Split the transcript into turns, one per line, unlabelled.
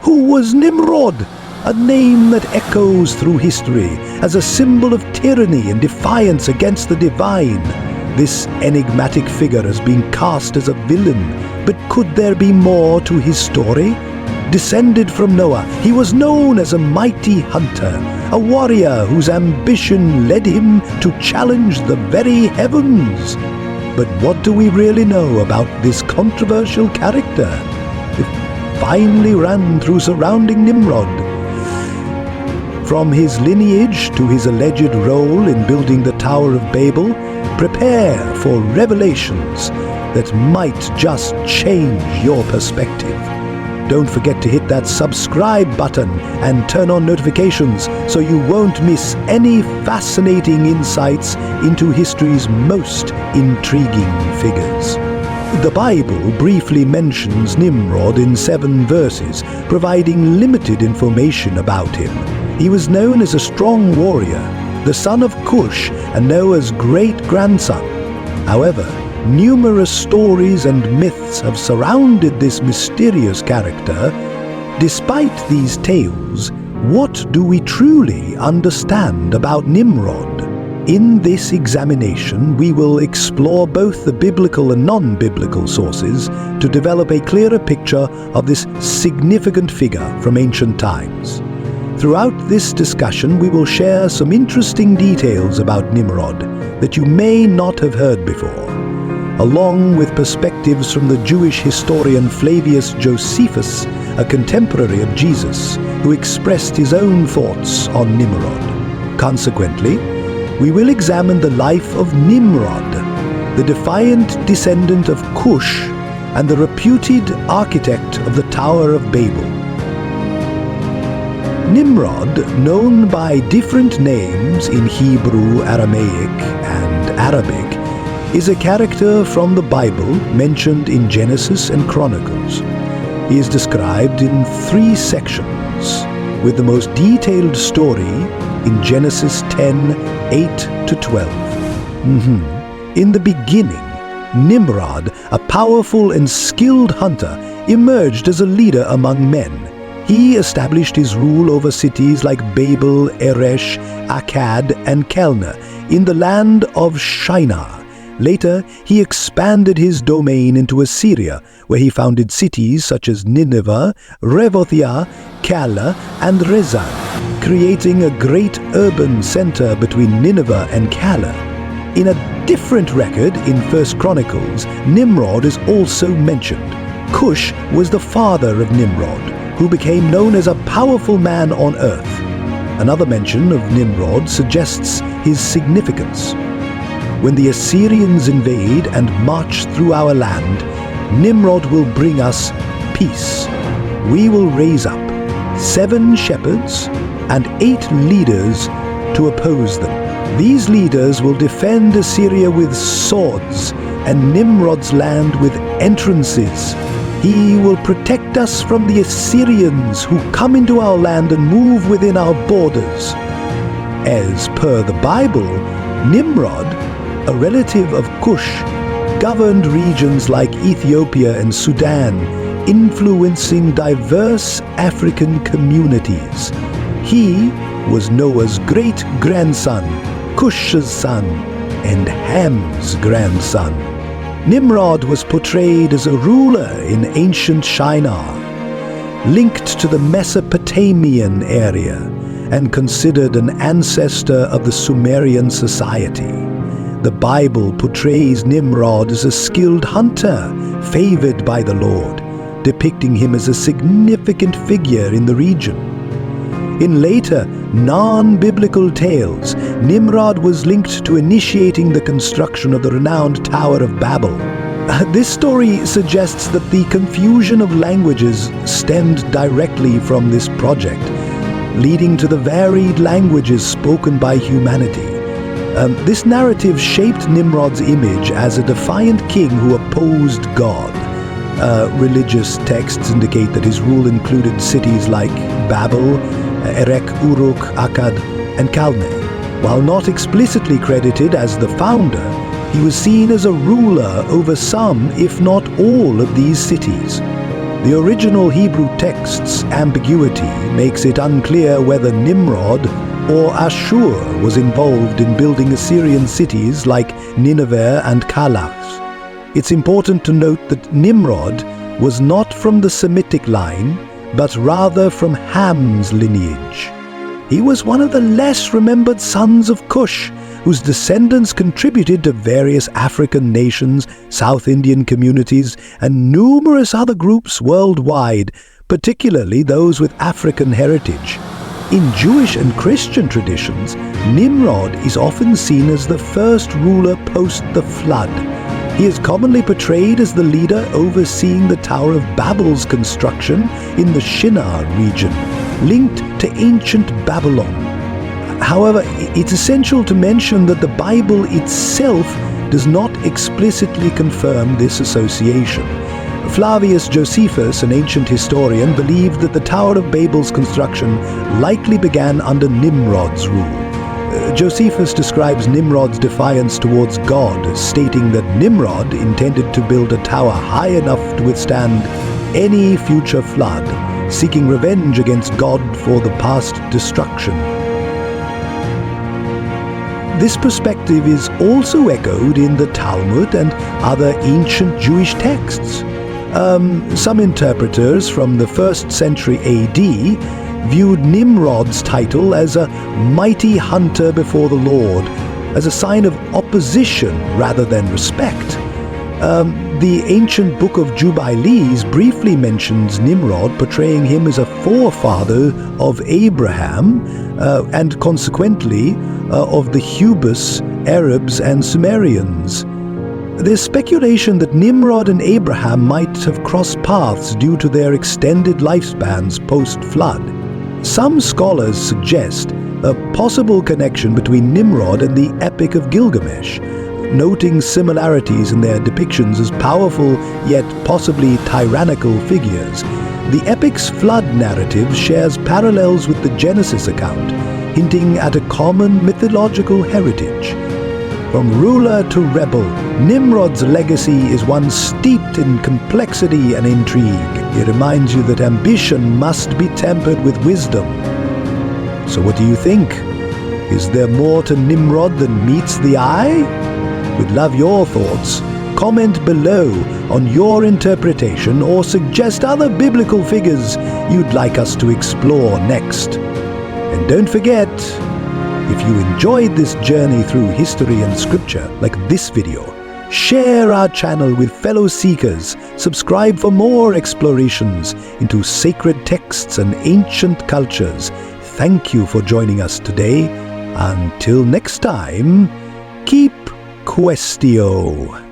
Who was Nimrod? A name that echoes through history as a symbol of tyranny and defiance against the divine. This enigmatic figure has been cast as a villain, but could there be more to his story? Descended from Noah, he was known as a mighty hunter, a warrior whose ambition led him to challenge the very heavens. But what do we really know about this controversial character? It finally ran through surrounding Nimrod. From his lineage to his alleged role in building the Tower of Babel, prepare for revelations that might just change your perspective. Don't forget to hit that subscribe button and turn on notifications so you won't miss any fascinating insights into history's most intriguing figures. The Bible briefly mentions Nimrod in 7 verses, providing limited information about him. He was known as a strong warrior, the son of Cush and Noah's great-grandson. However, numerous stories and myths have surrounded this mysterious character. Despite these tales, what do we truly understand about Nimrod? In this examination, we will explore both the biblical and non-biblical sources to develop a clearer picture of this significant figure from ancient times. Throughout this discussion, we will share some interesting details about Nimrod that you may not have heard before, along with perspectives from the Jewish historian Flavius Josephus, a contemporary of Jesus, who expressed his own thoughts on Nimrod. Consequently, we will examine the life of Nimrod, the defiant descendant of Cush and the reputed architect of the Tower of Babel. Nimrod, known by different names in Hebrew, Aramaic, and Arabic, is a character from the Bible mentioned in Genesis and Chronicles. He is described in 3 sections, with the most detailed story in Genesis 10, 8 to 12. In the beginning, Nimrod, a powerful and skilled hunter, emerged as a leader among men. He established his rule over cities like Babel, Erech, Akkad, and Calneh in the land of Shinar. Later, he expanded his domain into Assyria, where he founded cities such as Nineveh, Rehoboth, Calah, and Rezan, creating a great urban center between Nineveh and Calah. In a different record in 1 Chronicles, Nimrod is also mentioned. Cush was the father of Nimrod, who became known as a powerful man on earth. Another mention of Nimrod suggests his significance. When the Assyrians invade and march through our land, Nimrod will bring us peace. We will raise up 7 shepherds and 8 leaders to oppose them. These leaders will defend Assyria with swords and Nimrod's land with entrances. He will protect us from the Assyrians who come into our land and move within our borders. As per the Bible, Nimrod, a relative of Cush, governed regions like Ethiopia and Sudan, influencing diverse African communities. He was Noah's great-grandson, Cush's son, and Ham's grandson. Nimrod was portrayed as a ruler in ancient Shinar, linked to the Mesopotamian area, and considered an ancestor of the Sumerian society. The Bible portrays Nimrod as a skilled hunter, favored by the Lord, depicting him as a significant figure in the region. In later, non-biblical tales, Nimrod was linked to initiating the construction of the renowned Tower of Babel. This story suggests that the confusion of languages stemmed directly from this project, leading to the varied languages spoken by humanity. This narrative shaped Nimrod's image as a defiant king who opposed God. Religious texts indicate that his rule included cities like Babel, Erech, Uruk, Akkad, and Calneh. While not explicitly credited as the founder, he was seen as a ruler over some, if not all, of these cities. The original Hebrew text's ambiguity makes it unclear whether Nimrod or Ashur was involved in building Assyrian cities like Nineveh and Calah. It's important to note that Nimrod was not from the Semitic line, but rather from Ham's lineage. He was one of the less remembered sons of Cush, whose descendants contributed to various African nations, South Indian communities, and numerous other groups worldwide, particularly those with African heritage. In Jewish and Christian traditions, Nimrod is often seen as the first ruler post the flood. He is commonly portrayed as the leader overseeing the Tower of Babel's construction in the Shinar region, linked to ancient Babylon. However, it's essential to mention that the Bible itself does not explicitly confirm this association. Flavius Josephus, an ancient historian, believed that the Tower of Babel's construction likely began under Nimrod's rule. Josephus describes Nimrod's defiance towards God, stating that Nimrod intended to build a tower high enough to withstand any future flood, seeking revenge against God for the past destruction. This perspective is also echoed in the Talmud and other ancient Jewish texts. Some interpreters from the 1st century AD viewed Nimrod's title as a mighty hunter before the Lord, as a sign of opposition rather than respect. The ancient book of Jubilees briefly mentions Nimrod, portraying him as a forefather of Abraham and consequently of the Hubus, Arabs and Sumerians. There's speculation that Nimrod and Abraham might have crossed paths due to their extended lifespans post-flood. Some scholars suggest a possible connection between Nimrod and the Epic of Gilgamesh, noting similarities in their depictions as powerful yet possibly tyrannical figures. The epic's flood narrative shares parallels with the Genesis account, hinting at a common mythological heritage. From ruler to rebel, Nimrod's legacy is one steeped in complexity and intrigue. It reminds you that ambition must be tempered with wisdom. So what do you think? Is there more to Nimrod than meets the eye? We'd love your thoughts. Comment below on your interpretation or suggest other biblical figures you'd like us to explore next. And don't forget, if you enjoyed this journey through history and scripture like this video, share our channel with fellow seekers, subscribe for more explorations into sacred texts and ancient cultures. Thank you for joining us today. Until next time, keep Questio.